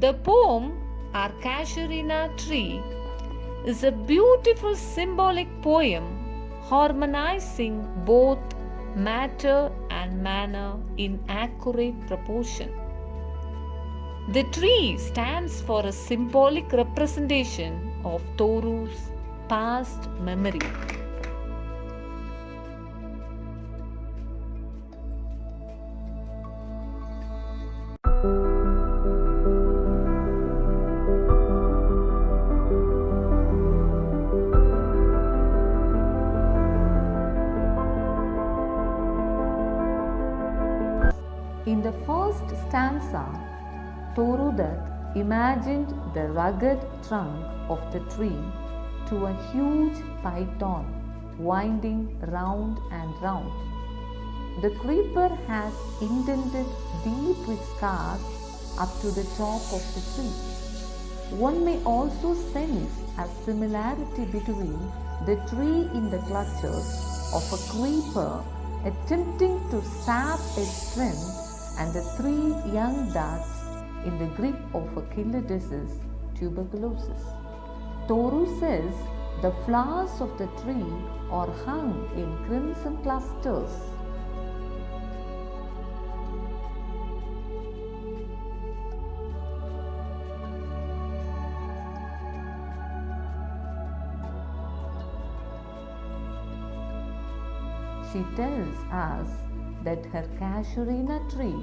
The poem, Our Casuarina Tree, is a beautiful symbolic poem harmonizing both matter and manner in accurate proportion. The tree stands for a symbolic representation of Toru's past memory. In the first stanza, Torudat imagined the rugged trunk of the tree to a huge python winding round and round. The creeper has indented deep with scars up to the top of the tree. One may also sense a similarity between the tree in the clutches of a creeper attempting to sap its strength and the three young ducks in the grip of a killer disease, tuberculosis. Toru says the flowers of the tree are hung in crimson clusters. She tells us that her casuarina tree,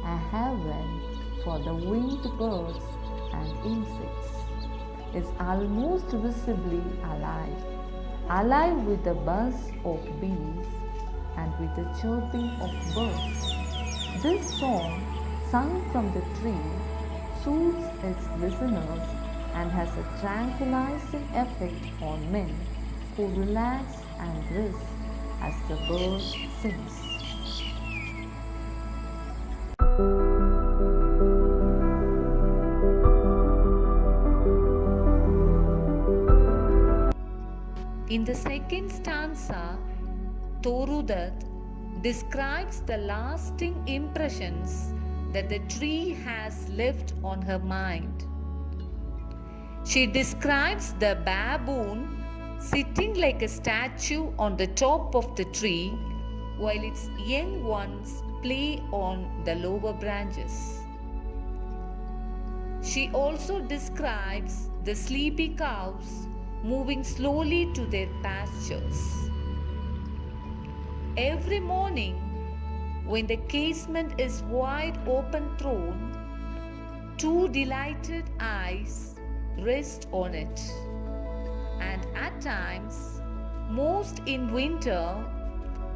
a haven for the winged birds and insects, is almost visibly alive with the buzz of bees and with the chirping of birds. This song, sung from the tree, soothes its listeners and has a tranquilizing effect on men who relax and rest as the bird sings. In the second stanza, Torudat describes the lasting impressions that the tree has left on her mind. She describes the baboon sitting like a statue on the top of the tree while its young ones play on the lower branches. She also describes the sleepy cows moving slowly to their pastures. Every morning, when the casement is wide open thrown, two delighted eyes rest on it. And at times, most in winter,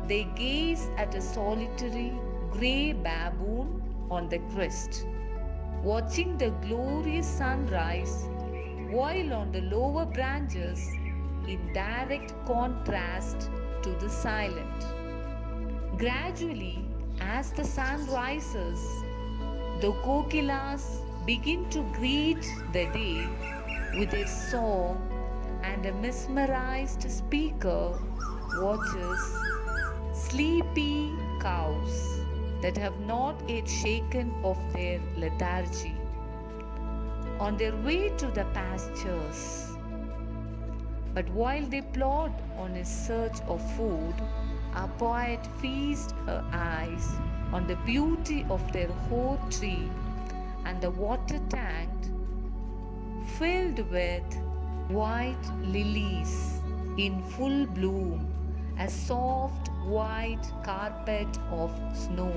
they gaze at a solitary grey baboon on the crest, watching the glorious sunrise while on the lower branches in direct contrast to the silent. Gradually, as the sun rises, the kokilas begin to greet the day with a song, and a mesmerized speaker watches sleepy cows that have not yet shaken off their lethargy on their way to the pastures. But while they plod on a search of food, our poet feasts her eyes on the beauty of their whole tree and the water tank filled with white lilies in full bloom, a soft white carpet of snow.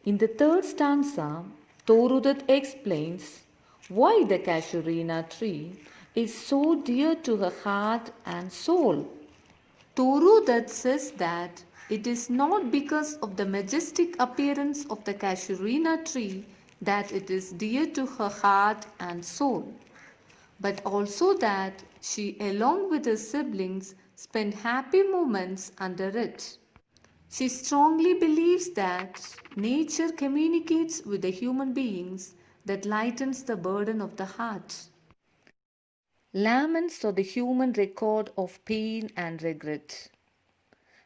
In the third stanza, Torudat explains why the Casuarina tree is so dear to her heart and soul. Torudat says that it is not because of the majestic appearance of the Casuarina tree that it is dear to her heart and soul, but also that she, along with her siblings, spent happy moments under it. She strongly believes that nature communicates with the human beings that lightens the burden of the heart. Laments are the human record of pain and regret.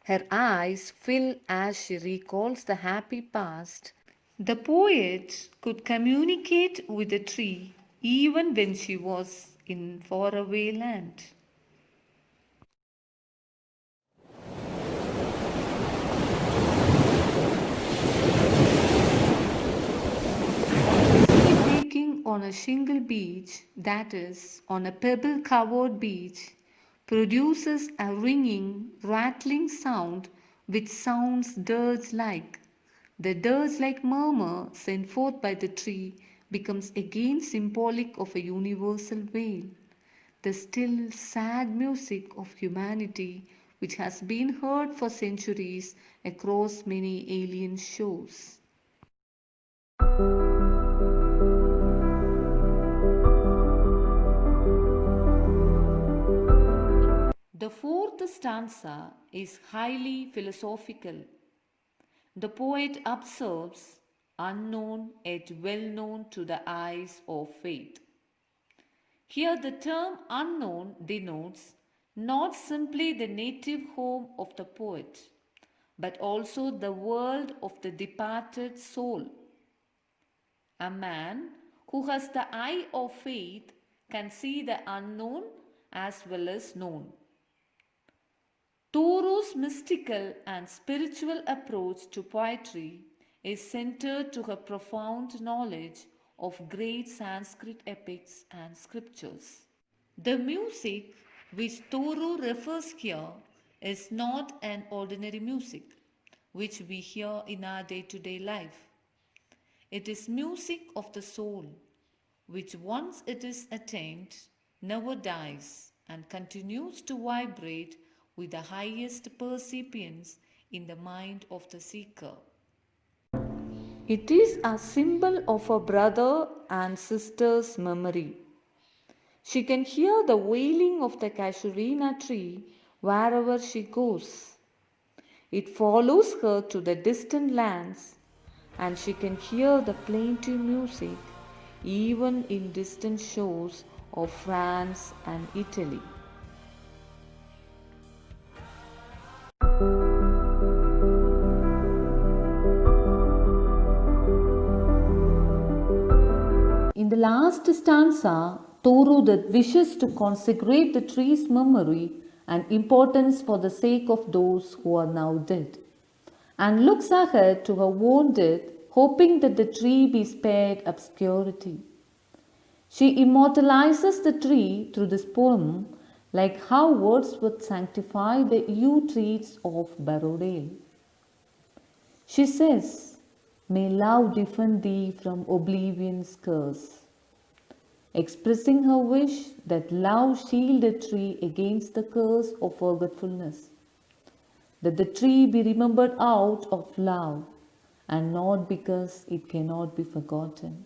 Her eyes fill as she recalls the happy past. The poet could communicate with the tree even when she was in faraway land. Baking on a shingle beach, that is, on a pebble covered beach, produces a ringing, rattling sound which sounds dirge like. The dirge like murmur sent forth by the tree becomes again symbolic of a universal wail, the still, sad music of humanity which has been heard for centuries across many alien shores. The fourth stanza is highly philosophical. The poet observes, unknown yet well known to the eyes of faith. Here, the term unknown denotes not simply the native home of the poet, but also the world of the departed soul. A man who has the eye of faith can see the unknown as well as known. Thoreau's mystical and spiritual approach to poetry is centered to her profound knowledge of great Sanskrit epics and scriptures. The music which Thoreau refers here is not an ordinary music which we hear in our day to day life. It is music of the soul, which once it is attained never dies and continues to vibrate with the highest percipience in the mind of the seeker. It is a symbol of a brother and sister's memory. She can hear the wailing of the Casuarina tree wherever she goes. It follows her to the distant lands, and she can hear the plaintive music even in distant shores of France and Italy. In the last stanza, Thoreau that wishes to consecrate the tree's memory and importance for the sake of those who are now dead, and looks ahead to her own death, hoping that the tree be spared obscurity. She immortalizes the tree through this poem, like how Wordsworth sanctified the yew trees of Barrowdale. She says, "May love defend thee from oblivion's curse," expressing her wish that love shield a tree against the curse of forgetfulness, that the tree be remembered out of love and not because it cannot be forgotten.